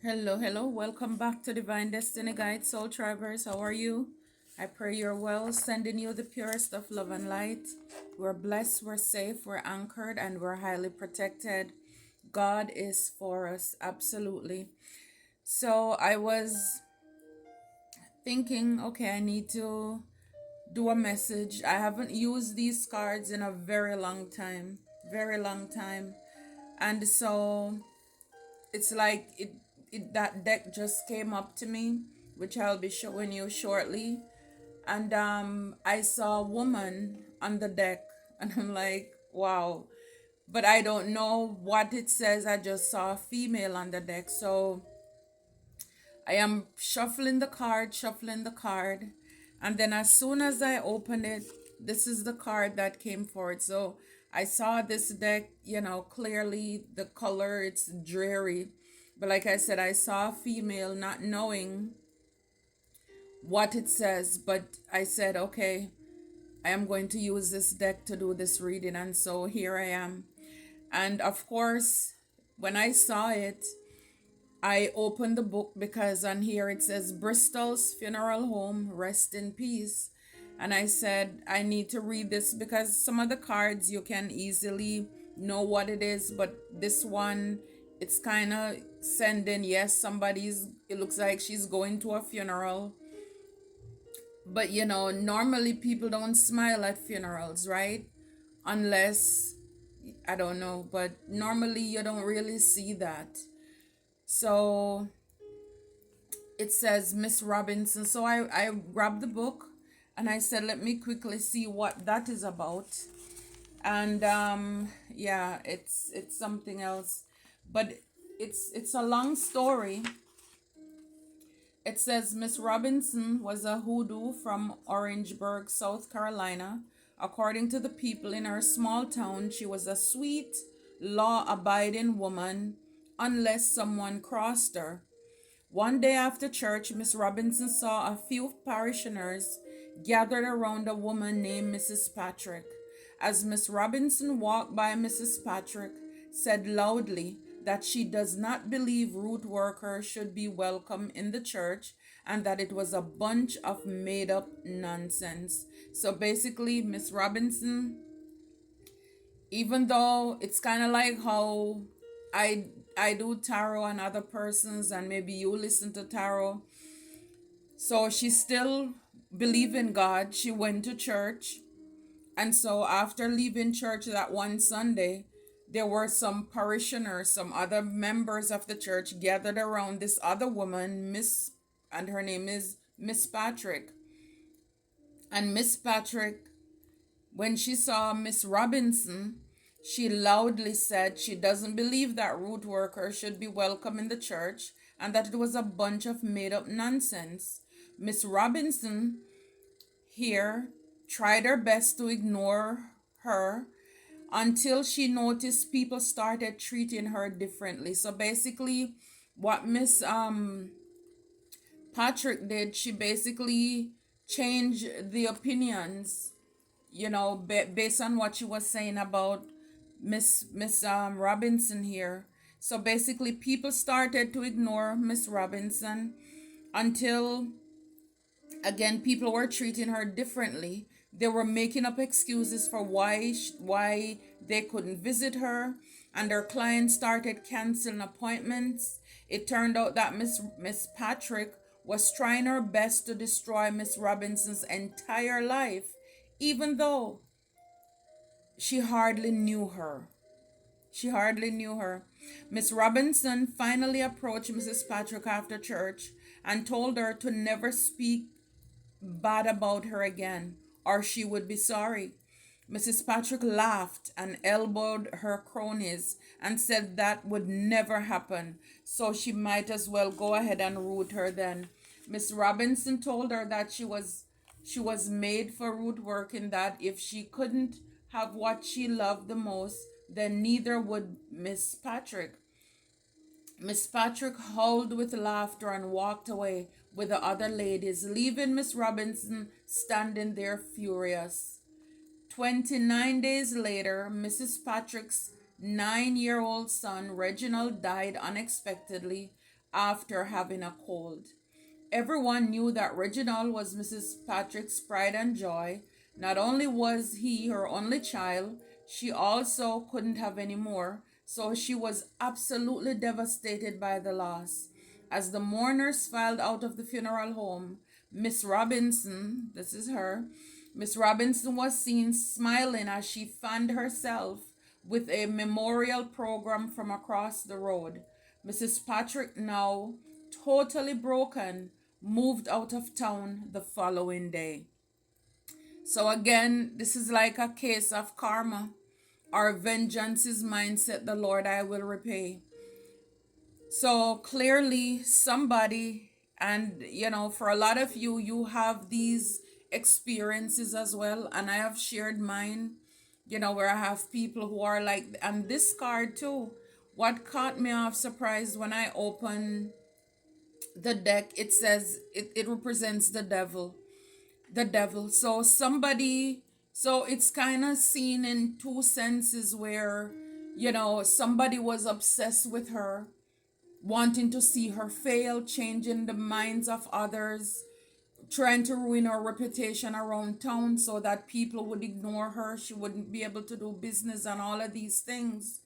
Hello, hello. Welcome back to Divine Destiny Guide Soul Tribers. How are you? I pray you're well, sending you the purest of love and light. We're blessed, we're safe, we're anchored, and we're highly protected. God is for us, absolutely. So I was thinking, okay, I need to do a message. I haven't used these cards in a very long time, very long time. And so it's like it that deck just came up to me, which I'll be showing you shortly. And I saw a woman on the deck, and I'm like, wow. But I don't know what it says. I just saw a female on the deck. So I am shuffling the card. And then as soon as I open it, this is the card that came forward. So I saw this deck, clearly the color, it's dreary. But like I said, I saw a female not knowing what it says. But I said, okay, I am going to use this deck to do this reading. And so here I am. And of course, when I saw it, I opened the book because on here it says Bristol's Funeral Home, rest in peace. And I said, I need to read this because some of the cards you can easily know what it is, but this one, it's kind of sending, yes, it looks like she's going to a funeral. But normally people don't smile at funerals, right? Unless, I don't know, but normally you don't really see that. So it says Miss Robinson. So I grabbed the book and I said, let me quickly see what that is about. And yeah, it's something else. But it's a long story. It says Miss Robinson was a hoodoo from Orangeburg, South Carolina. According to the people in her small town, she was a sweet, law-abiding woman unless someone crossed her. One day after church, Miss Robinson saw a few parishioners gathered around a woman named Mrs. Patrick. As Miss Robinson walked by, Mrs. Patrick said loudly that she does not believe root workers should be welcome in the church and that it was a bunch of made up nonsense. So basically, Miss Robinson, even though it's kind of like how I I do tarot on other persons and maybe you listen to tarot. So she still believed in God. She went to church. And so after leaving church that one Sunday, there were some parishioners, some other members of the church gathered around this other woman, and her name is Miss Patrick. And Miss Patrick, when she saw Miss Robinson, she loudly said she doesn't believe that root workers should be welcome in the church and that it was a bunch of made up nonsense. Miss Robinson here tried her best to ignore her until she noticed people started treating her differently. So basically, what Miss Patrick did, she basically changed the opinions, based on what she was saying about Miss Robinson here. So basically, people started to ignore Miss Robinson until again people were treating her differently. They were making up excuses for why they couldn't visit her, and their clients started canceling appointments. It turned out that Miss Patrick was trying her best to destroy Miss Robinson's entire life, even though she hardly knew her. She hardly knew her. Miss Robinson finally approached Mrs. Patrick after church and told her to never speak bad about her again, or she would be sorry. Mrs. Patrick laughed and elbowed her cronies and said that would never happen, so she might as well go ahead and root her then. Miss Robinson told her that she was made for root work, and that if she couldn't have what she loved the most, then neither would Miss Patrick. Miss Patrick howled with laughter and walked away with the other ladies, leaving Miss Robinson standing there furious. 29 days later, Mrs. Patrick's 9-year-old son, Reginald, died unexpectedly after having a cold. Everyone knew that Reginald was Mrs. Patrick's pride and joy. Not only was he her only child, she also couldn't have any more, so she was absolutely devastated by the loss. As the mourners filed out of the funeral home, Miss Robinson, this is her, Miss Robinson was seen smiling as she fanned herself with a memorial program from across the road. Mrs. Patrick, now totally broken, moved out of town the following day. So, again, this is like a case of karma. Our vengeance is mine, said the Lord, I will repay. So, clearly, somebody, and for a lot of you, you have these experiences as well. And I have shared mine, where I have people who are like, and this card too. What caught me off surprise when I opened the deck, it says it represents the devil. So somebody, so it's kind of seen in two senses where somebody was obsessed with her, wanting to see her fail, changing the minds of others, trying to ruin her reputation around town so that people would ignore her, she wouldn't be able to do business and all of these things.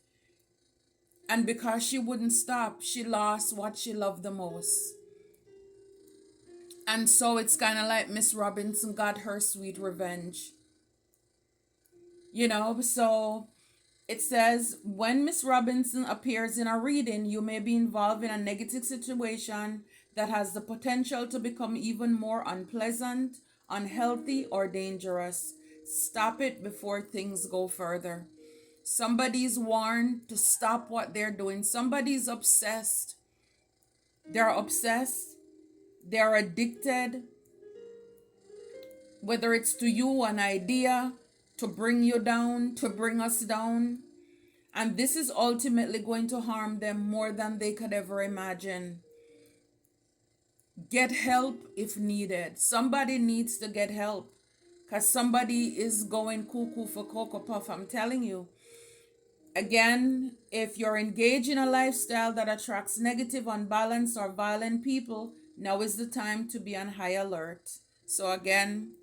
And because she wouldn't stop, she lost what she loved the most. And so it's kind of like Miss Robinson got her sweet revenge. So it says, when Miss Robinson appears in a reading, you may be involved in a negative situation that has the potential to become even more unpleasant, unhealthy, or dangerous. Stop it before things go further. Somebody's warned to stop what they're doing. Somebody's obsessed. They're obsessed. They're addicted, whether it's to you, an idea to bring you down, to bring us down. And this is ultimately going to harm them more than they could ever imagine. Get help if needed. Somebody needs to get help because somebody is going cuckoo for Cocoa Puff. I'm telling you. Again, if you're engaged in a lifestyle that attracts negative, unbalanced, or violent people, now is the time to be on high alert. So again,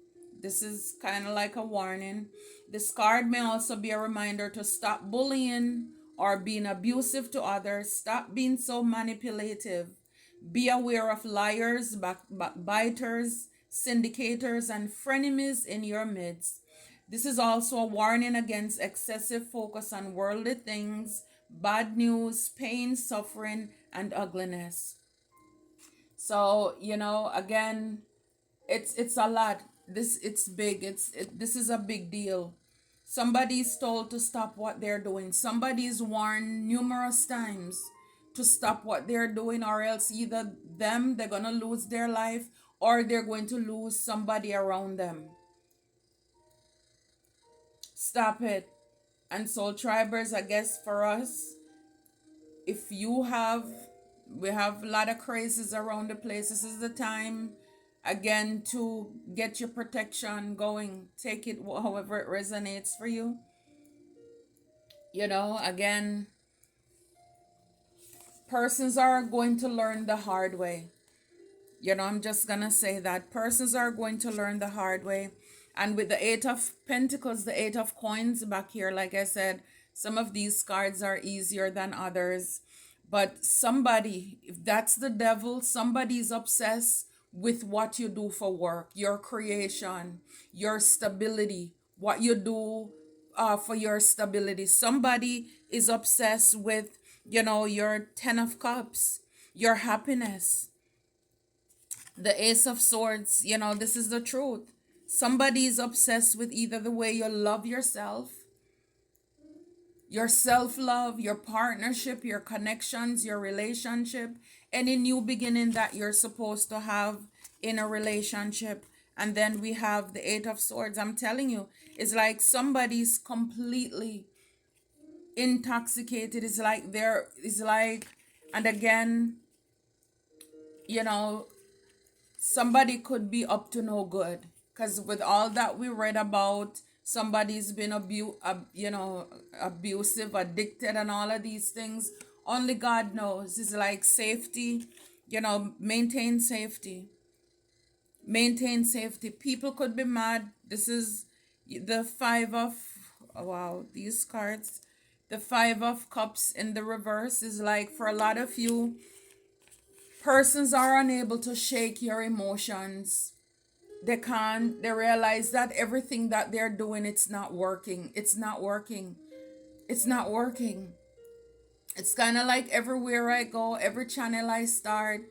this is kind of like a warning. This card may also be a reminder to stop bullying or being abusive to others. Stop being so manipulative. Be aware of liars, backbiters, syndicators, and frenemies in your midst. This is also a warning against excessive focus on worldly things, bad news, pain, suffering, and ugliness. So, again, it's a lot. It's big. This is a big deal. Somebody's told to stop what they're doing. Somebody's warned numerous times to stop what they're doing, or else either they're gonna lose their life, or they're going to lose somebody around them. Stop it. And so, tribers, I guess for us, if we have a lot of crazes around the place. This is the time again to get your protection going. Take it however it resonates for you. Again, persons are going to learn the hard way. I'm just gonna say that persons are going to learn the hard way. And with the Eight of Pentacles, the Eight of Coins back here, like I said, some of these cards are easier than others. But somebody, if that's the devil, somebody's obsessed with what you do for work, your creation, your stability, what you do for your stability. Somebody is obsessed with, your Ten of Cups, your happiness, the Ace of Swords. This is the truth. Somebody is obsessed with either the way you love yourself, your self-love, your partnership, your connections, your relationship, any new beginning that you're supposed to have in a relationship. And then we have the Eight of Swords. I'm telling you, it's like somebody's completely intoxicated. And again, somebody could be up to no good, because with all that we read about, somebody's been abusive, addicted, and all of these things. only God knows. It's like safety, maintain safety. Maintain safety. People could be mad. This is the five of, oh, wow, these cards. The five of cups in the reverse is like, for a lot of you, persons are unable to shake your emotions. They can't. They realize that everything that they're doing, it's not working. It's not working. It's not working. It's kind of like everywhere I go, every channel I start,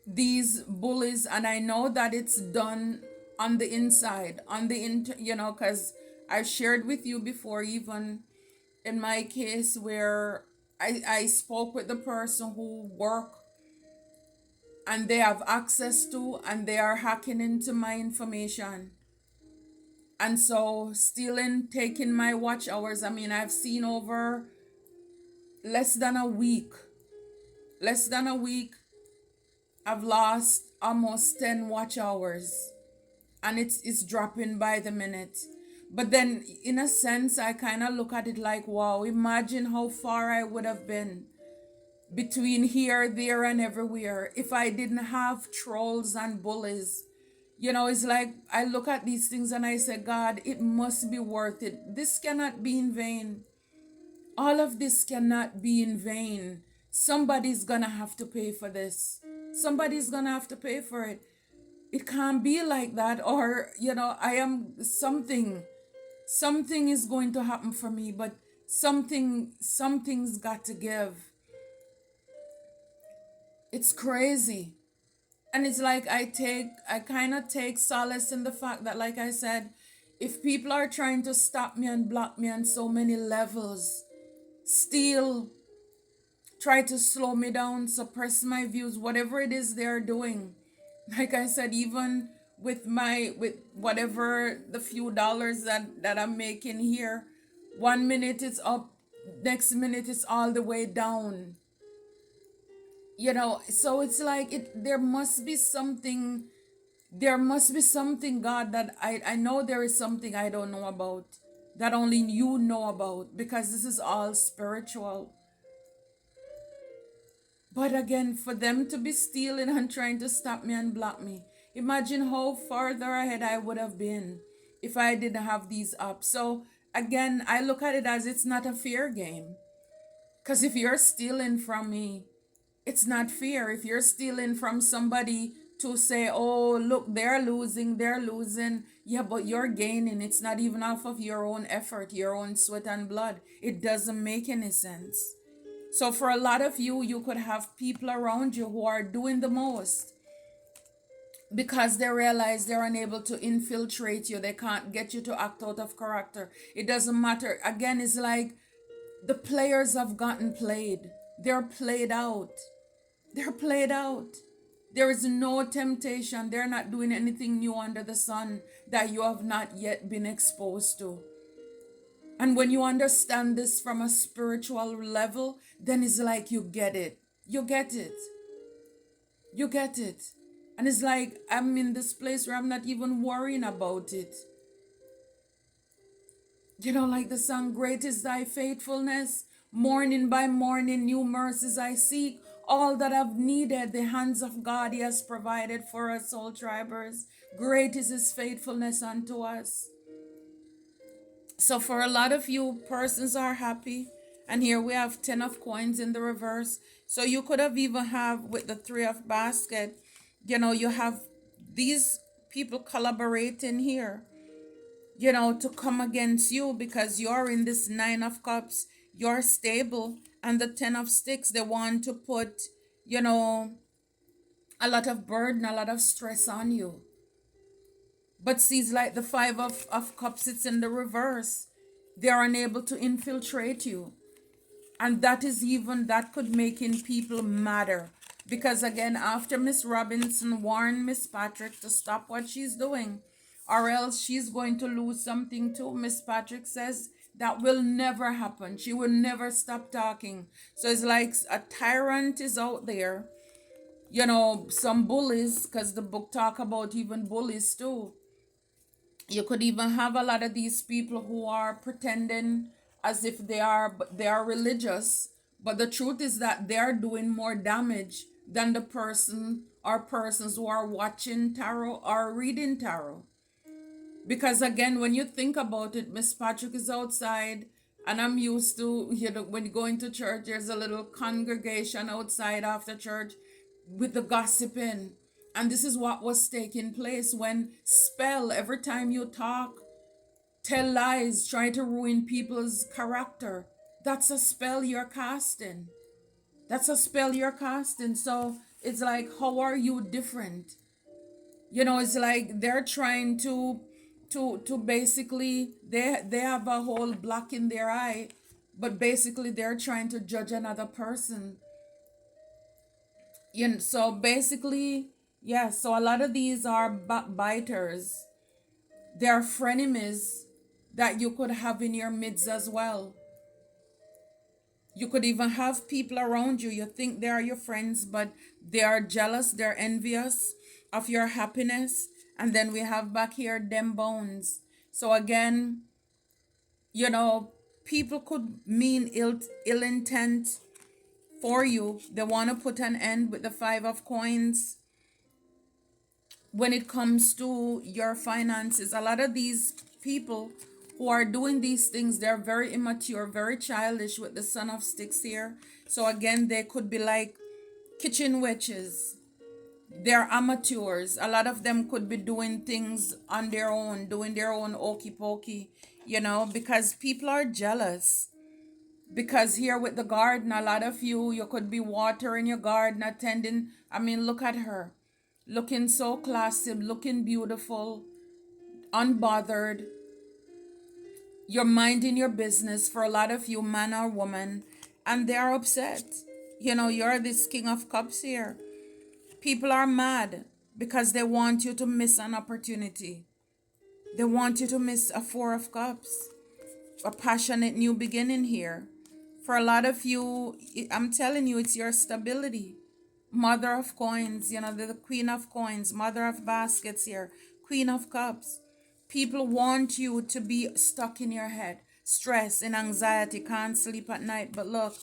these bullies, and I know that it's done on the inside, on the because I've shared with you before, even in my case where I spoke with the person who work and they have access to, and they are hacking into my information. And so stealing, taking my watch hours. I mean, I've seen over less than a week, less than a week, I've lost almost 10 watch hours, and it's dropping by the minute. But then in a sense, I kind of look at it like, wow, imagine how far I would have been between here, there, and everywhere if I didn't have trolls and bullies. It's like I look at these things and I say, God, it must be worth it. This cannot be in vain. All of this cannot be in vain. Somebody's gonna have to pay for this. Somebody's gonna have to pay for it. It can't be like that. Or, I am something is going to happen for me, but something's got to give. It's crazy. And it's like I kind of take solace in the fact that, like I said, if people are trying to stop me and block me on so many levels, still try to slow me down, suppress my views, whatever it is they're doing. Like I said, even with whatever the few dollars that I'm making here, 1 minute it's up, next minute it's all the way down. So it's like there must be something, God, that I know there is something I don't know about, that only you know about, because this is all spiritual. But again, for them to be stealing and trying to stop me and block me, imagine how farther ahead I would have been if I didn't have these apps. So again, I look at it as it's not a fair game. Because if you're stealing from me, it's not fair. If you're stealing from somebody to say, oh, look, they're losing. Yeah, but you're gaining. It's not even off of your own effort, your own sweat and blood. It doesn't make any sense. So for a lot of you, you could have people around you who are doing the most because they realize they're unable to infiltrate you. They can't get you to act out of character. It doesn't matter. Again, it's like the players have gotten played. They're played out. They're played out. There is no temptation. They're not doing anything new under the sun that you have not yet been exposed to. And when you understand this from a spiritual level, then it's like you get it. You get it. You get it. And it's like I'm in this place where I'm not even worrying about it. Like the song, great is thy faithfulness. Morning by morning, new mercies I seek. All that I've needed, the hands of God He has provided for us, soul tribers. Great is His faithfulness unto us. So for a lot of you, persons are happy. And here we have 10 of coins in the reverse. So you could have even have with the 3 of basket, you have these people collaborating here, to come against you because you're in this 9 of cups. You're stable. And the 10 of sticks, they want to put, a lot of burden, a lot of stress on you. But see, it's like the 5 of cups, it's in the reverse. They're unable to infiltrate you. And that could making people madder. Because again, after Miss Robinson warned Miss Patrick to stop what she's doing, or else she's going to lose something too. Miss Patrick says that will never happen. She will never stop talking. So it's like a tyrant is out there. Some bullies, because the book talk about even bullies too. You could even have a lot of these people who are pretending as if they are religious, But the truth is that they're doing more damage than the person or persons who are watching tarot or reading tarot. Because again, when you think about it, Miss Patrick is outside, and I'm used to, when you go into church, there's a little congregation outside after church with the gossiping. And this is what was taking place when spell, every time you talk, tell lies, try to ruin people's character. That's a spell you're casting. That's a spell you're casting. So it's like, how are you different? It's like they're trying to basically, they have a whole block in their eye, but basically they're trying to judge another person. So basically, yeah, so a lot of these are backbiters. They're frenemies that you could have in your midst as well. You could even have people around you. You think they are your friends, but they are jealous, they're envious of your happiness. And then we have back here them bones. So again, people could mean ill intent for you. They want to put an end with the 5 of coins when it comes to your finances. A lot of these people who are doing these things, they're very immature, very childish with the Son of Sticks here. So again, they could be like kitchen witches. They're amateurs. A lot of them could be doing things on their own, doing their own okey pokey, because people are jealous. Because here with the garden, a lot of you could be watering your garden, attending. I mean, look at her. Looking so classy, looking beautiful, unbothered. You're minding your business, for a lot of you, man or woman, and they're upset. You're this King of Cups here. People are mad because they want you to miss an opportunity. They want you to miss a 4 of Cups, a passionate new beginning here. For a lot of you, I'm telling you, it's your stability. Mother of Coins, the Queen of Coins, Mother of Baskets here, Queen of Cups. People want you to be stuck in your head, stress and anxiety, can't sleep at night. But look,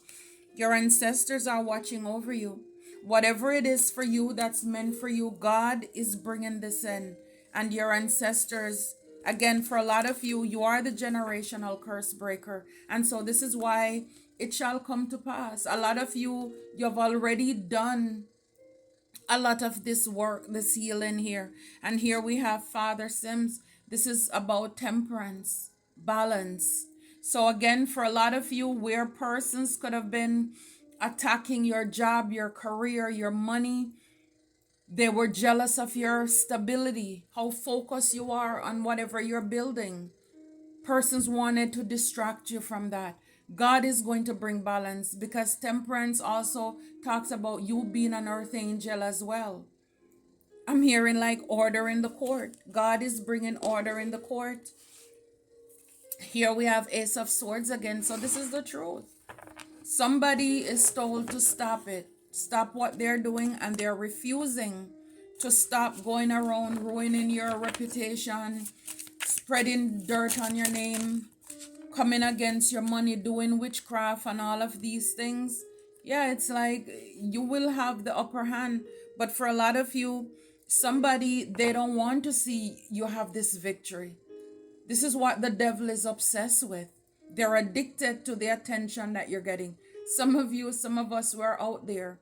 your ancestors are watching over you. Whatever it is for you that's meant for you, God is bringing this in. And your ancestors, again, for a lot of you, you are the generational curse breaker. And so this is why it shall come to pass. A lot of you've already done a lot of this work, this healing here. And here we have Father Sims. This is about temperance, balance. So again, for a lot of you, where persons could have been attacking your job, your career, your money, they were jealous of your stability, how focused you are on whatever you're building. Persons wanted to distract you from that. God is going to bring balance, because temperance also talks about you being an earth angel as well. I'm hearing like order in the court. God is bringing order in the court. Here we have Ace of Swords again. So this is the truth. Somebody is told to stop it. Stop what they're doing, and they're refusing to stop going around ruining your reputation, spreading dirt on your name, coming against your money, doing witchcraft and all of these things. Yeah, it's like you will have the upper hand. But for a lot of you, they don't want to see you have this victory. This is what the devil is obsessed with. They're addicted to the attention that you're getting. Some of us who are out there,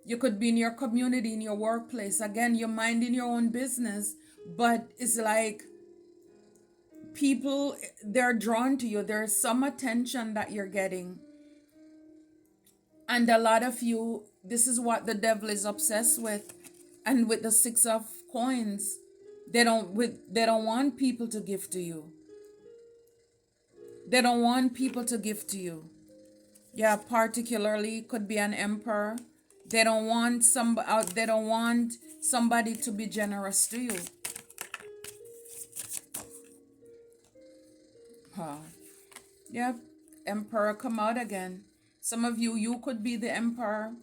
you could be in your community, in your workplace. Again, you're minding your own business, but it's like people, they're drawn to you. There's some attention that you're getting. And a lot of you, this is what the devil is obsessed with. And with the 6 of Coins, they don't want people to give to you. They don't want people to give to you. Yeah, particularly could be an emperor. They don't want somebody to be generous to you. Huh. Yep, emperor come out again. Some of you could be the emperor.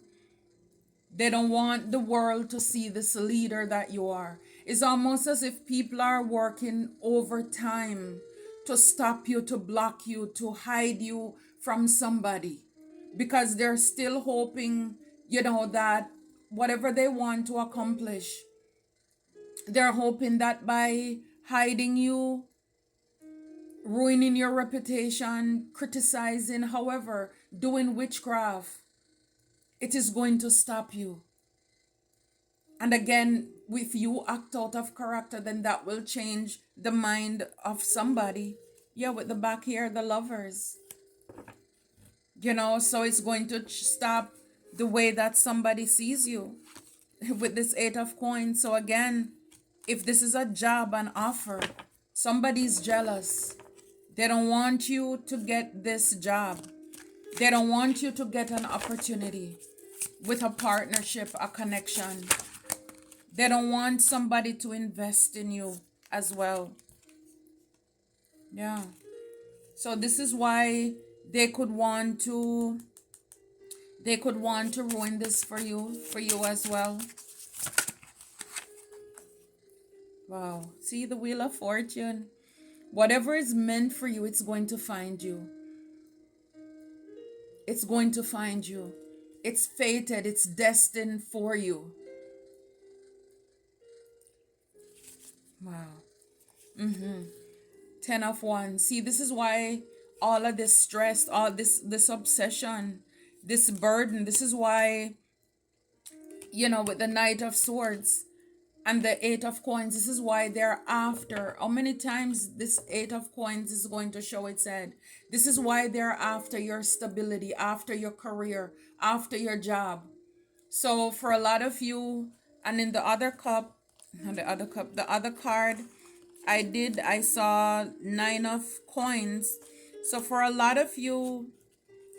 They don't want the world to see this leader that you are. It's almost as if people are working overtime to stop you, to block you, to hide you from somebody. because they're still hoping, that whatever they want to accomplish, they're hoping that by hiding you, ruining your reputation, criticizing, however, doing witchcraft, it is going to stop you. And again, if you act out of character, then that will change the mind of somebody. Yeah, with the back here, the lovers. So it's going to stop the way that somebody sees you with this Eight of Coins. So again, if this is a job, an offer, somebody's jealous. They don't want you to get this job. They don't want you to get an opportunity with a partnership, a connection. They don't want somebody to invest in you as well. Yeah. So this is why they could want to ruin this for you as well. Wow. See the Wheel of Fortune. Whatever is meant for you, it's going to find you. It's going to find you. It's fated. It's destined for you. Wow. 10 of Wands. See, this is why all of this stress, all this obsession, this burden, this is why, with the Knight of Swords and the Eight of Coins, this is why they're after. How many times this Eight of Coins is going to show its head? This is why they're after your stability, after your career, after your job. So for a lot of you, and in the other cup, the other card, I saw Nine of Coins. So for a lot of you,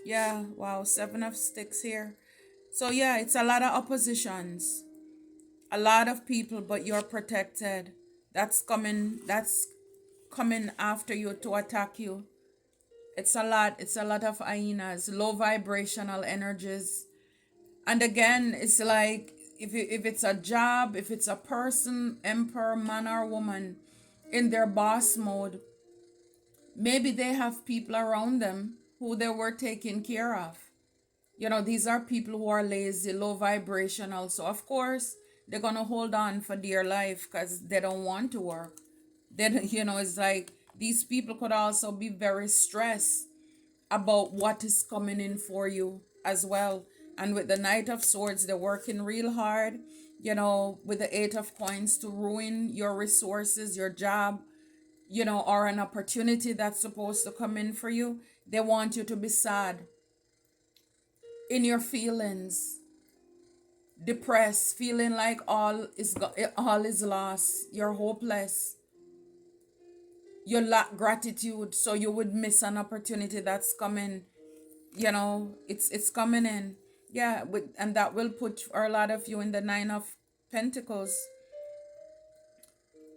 yeah, wow, Seven of Sticks here. So yeah, it's a lot of oppositions, a lot of people, but you're protected. That's coming after you to attack you. It's a lot of hyenas, low vibrational energies. And again, it's like if it's a job, if it's a person, emperor, man or woman, in their boss mode, maybe they have people around them who they were taking care of. These are people who are lazy, low vibrational. So of course, they're gonna hold on for dear life because they don't want to work. It's like these people could also be very stressed about what is coming in for you as well. And with the Knight of Swords, they're working real hard, with the Eight of Coins to ruin your resources, your job, or an opportunity that's supposed to come in for you. They want you to be sad, in your feelings, depressed, feeling like all is lost. You're hopeless. You lack gratitude, so you would miss an opportunity that's coming. It's coming in. Yeah, and that will put a lot of you in the Nine of Pentacles.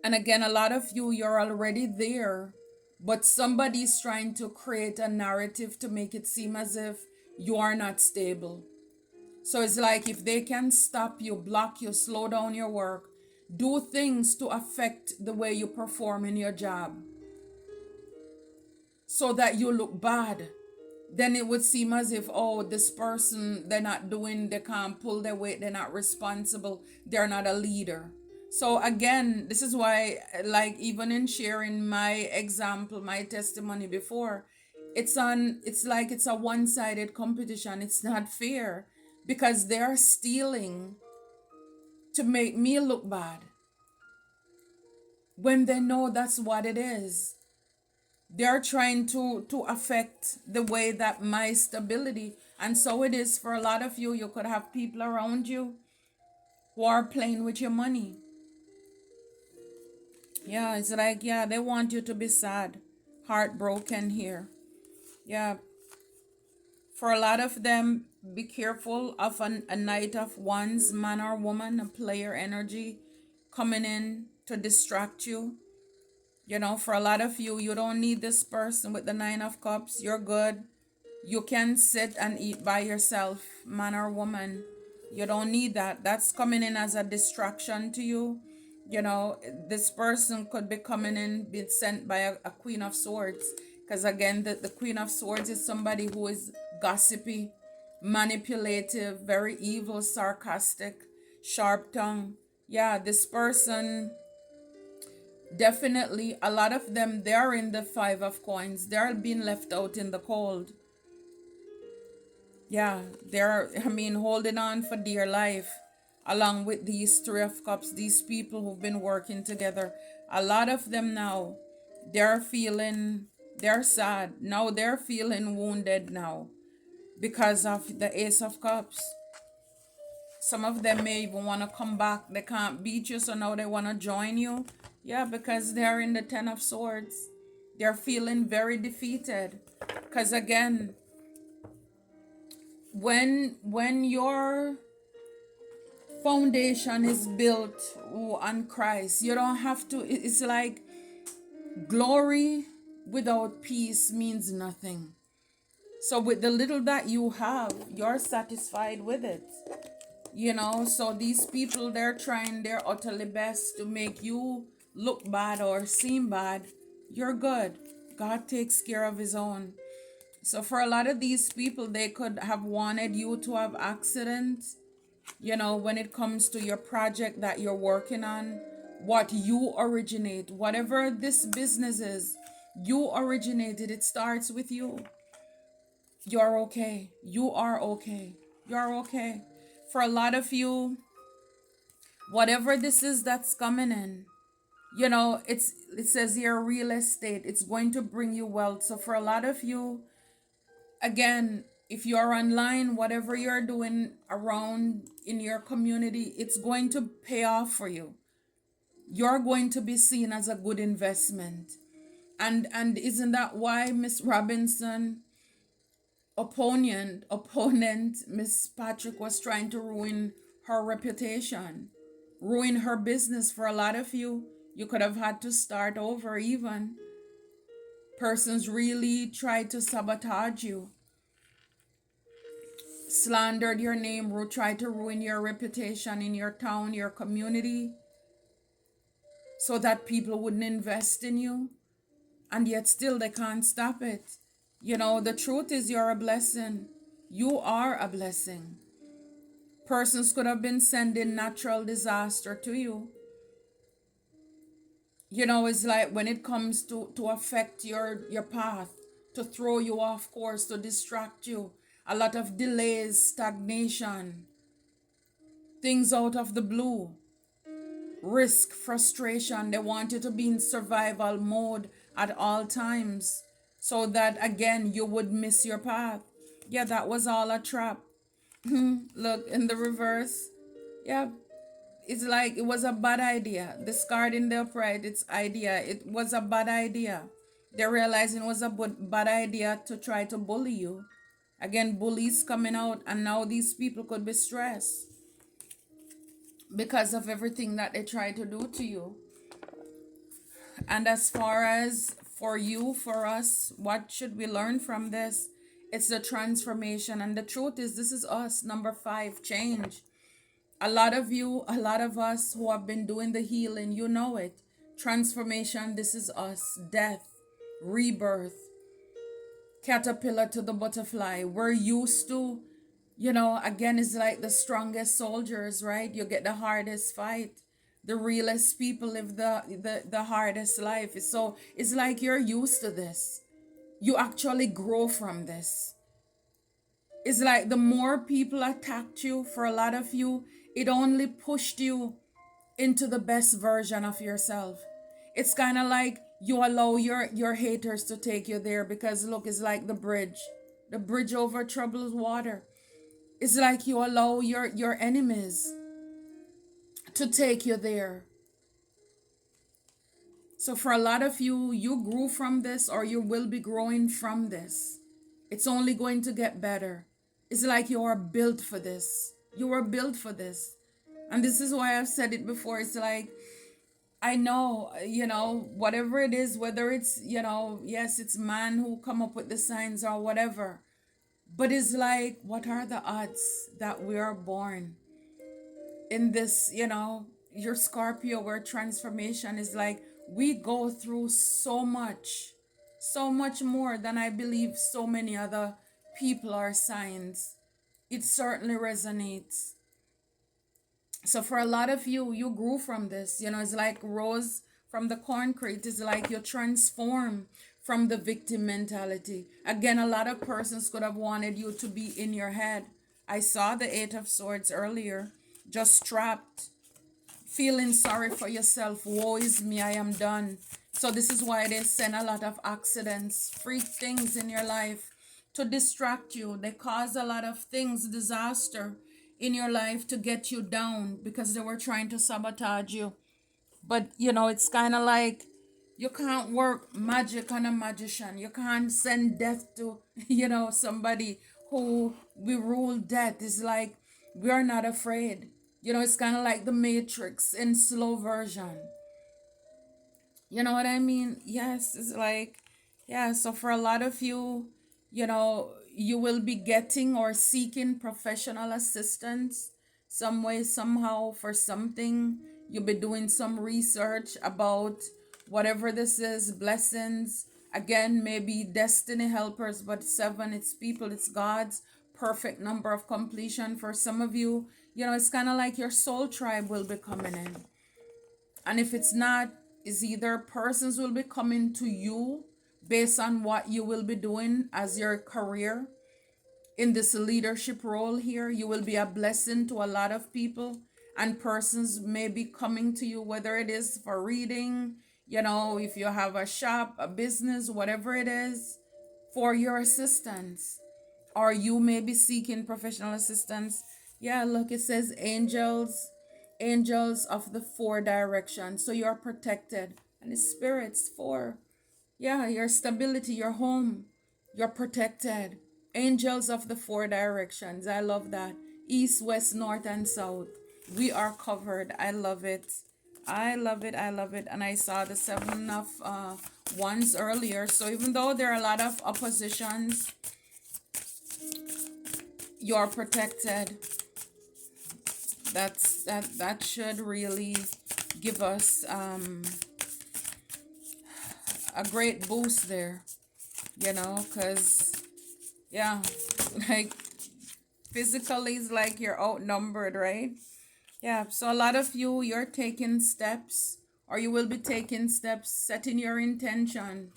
And again, a lot of you, you're already there, but somebody's trying to create a narrative to make it seem as if you are not stable. So it's like if they can stop you, block you, slow down your work, do things to affect the way you perform in your job so that you look bad, then it would seem as if, oh, this person, they can't pull their weight, they're not responsible, they're not a leader. So again, this is why, like even in sharing my example, my testimony before, it's like it's a one-sided competition. It's not fair because they're stealing to make me look bad when they know that's what it is. They're trying to affect the way that my stability, and so it is for a lot of you. You could have people around you who are playing with your money. Yeah, it's like, yeah, they want you to be sad, heartbroken here. Yeah, for a lot of them, be careful of a Knight of Wands, man or woman, a player energy coming in to distract you. For a lot of you, you don't need this person with the Nine of Cups. You're good. You can sit and eat by yourself, man or woman. You don't need that. That's coming in as a distraction to you. This person could be coming in, being sent by a Queen of Swords. Because again, the Queen of Swords is somebody who is gossipy. manipulative, very evil, sarcastic, sharp tongue. Yeah, this person, definitely, a lot of them, they're in the five of coins. They're being left out in the cold. Yeah, they're, I mean, holding on for dear life along with these three of cups, these people who've been working together. A lot of them now, they're feeling, they're sad. Now they're feeling wounded now because of the ace of cups. Some of them may even want to come back. They can't beat you, so now they want to join you. Yeah, because they're in the ten of swords. They're feeling very defeated. Because again, when your foundation is built on Christ, you don't have to, it's like glory without peace means nothing. So with the little that you have, you're satisfied with it. You know, so these people, they're trying their utterly best to make you look bad or seem bad. You're good. God takes care of his own. So for a lot of these people, they could have wanted you to have accidents, you know, when it comes to your project that you're working on, what you originate, whatever this business is, you originated, it starts with you. You're okay. You are okay. You're okay. For a lot of you, whatever this is that's coming in, you know, it says here real estate, it's going to bring you wealth. So for a lot of you, again, if you're online, whatever you're doing around in your community, it's going to pay off for you. You're going to be seen as a good investment. And isn't that why Miss Robinson opponent Miss Patrick was trying to ruin her reputation, ruin her business? For a lot of you, you could have had to start over. Even persons really tried to sabotage you, slandered your name, tried to ruin your reputation in your town, your community, so that people wouldn't invest in you, and yet still they can't stop it. You know, the truth is you're a blessing. You are a blessing. Persons could have been sending natural disaster to you. You know, it's like when it comes to affect your path, to throw you off course, to distract you, a lot of delays, stagnation, things out of the blue, risk, frustration. They want you to be in survival mode at all times so that again you would miss your path. Yeah, that was all a trap. Look in the reverse. Yeah, it's like it was a bad idea. Discarding their pride, its idea, it was a bad idea. They're realizing it was a bad idea to try to bully you. Again, bullies coming out, and now these people could be stressed because of everything that they try to do to you. And as far as for you, for us, what should we learn from this? It's the transformation. And the truth is, this is us. Number 5, change. A lot of you, a lot of us who have been doing the healing, you know it. Transformation, this is us. Death, rebirth, caterpillar to the butterfly. We're used to, you know, again, it's like the strongest soldiers, right? You get the hardest fight. The realest people live the hardest life. So it's like you're used to this. You actually grow from this. It's like the more people attacked you, for a lot of you, it only pushed you into the best version of yourself. It's kind of like you allow your haters to take you there, because look, it's like the bridge over troubled water. It's like you allow your enemies to take you there. So for a lot of you, you grew from this, or you will be growing from this. It's only going to get better. It's like you are built for this. You were built for this. And this is why I've said it before. It's like, I know, you know, whatever it is, whether it's, you know, yes, it's man who come up with the signs or whatever. But it's like, what are the odds that we are born in this, you know, your Scorpio, where transformation is like, we go through so much more than I believe so many other people are signs. It certainly resonates. So for a lot of you, you grew from this. It's like rose from the concrete. It's like you transform from the victim mentality. Again, a lot of persons could have wanted you to be in your head. I saw the Eight of Swords earlier, just trapped, feeling sorry for yourself. Woe is me, I am done. So this is why they send a lot of accidents, freak things in your life to distract you. They cause a lot of things, disaster in your life to get you down because they were trying to sabotage you. But it's kind of like you can't work magic on a magician. You can't send death to, somebody who we rule death. It's like we're not afraid. It's kind of like the Matrix in slow version. You know what I mean? Yes, it's like, yeah, so for a lot of you, you will be getting or seeking professional assistance some way, somehow, for something. You'll be doing some research about whatever this is, blessings. Again, maybe destiny helpers, but seven, it's people, it's God's perfect number of completion. For some of you, it's kind of like your soul tribe will be coming in. And if it's not, it's either persons will be coming to you based on what you will be doing as your career in this leadership role here. You will be a blessing to a lot of people, and persons may be coming to you, whether it is for reading, if you have a shop, a business, whatever it is, for your assistance. Or you may be seeking professional assistance. Yeah, look, it says angels of the four directions. So you're protected. And the spirits, four. Yeah, your stability, your home, you're protected. Angels of the four directions. I love that. East, west, north, and south. We are covered. I love it. I love it. I love it. And I saw the seven of wands earlier. So even though there are a lot of oppositions, you're protected. That should really give us a great boost there, because yeah, like physically it's like you're outnumbered, right? Yeah, so a lot of you, you're taking steps, or you will be taking steps, setting your intention.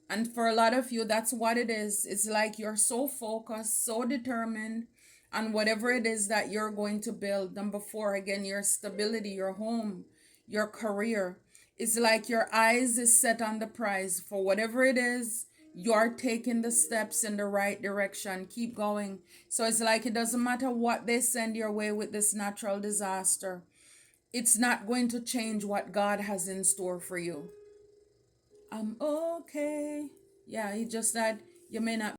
And for a lot of you, that's what it is. It's like you're so focused, so determined on whatever it is that you're going to build. Number four, again, your stability, your home, your career. It's like your eyes is set on the prize for whatever it is. You're taking the steps in the right direction. Keep going. So it's like it doesn't matter what they send your way with this natural disaster. It's not going to change what God has in store for you. I'm okay. Yeah, it's just that you may not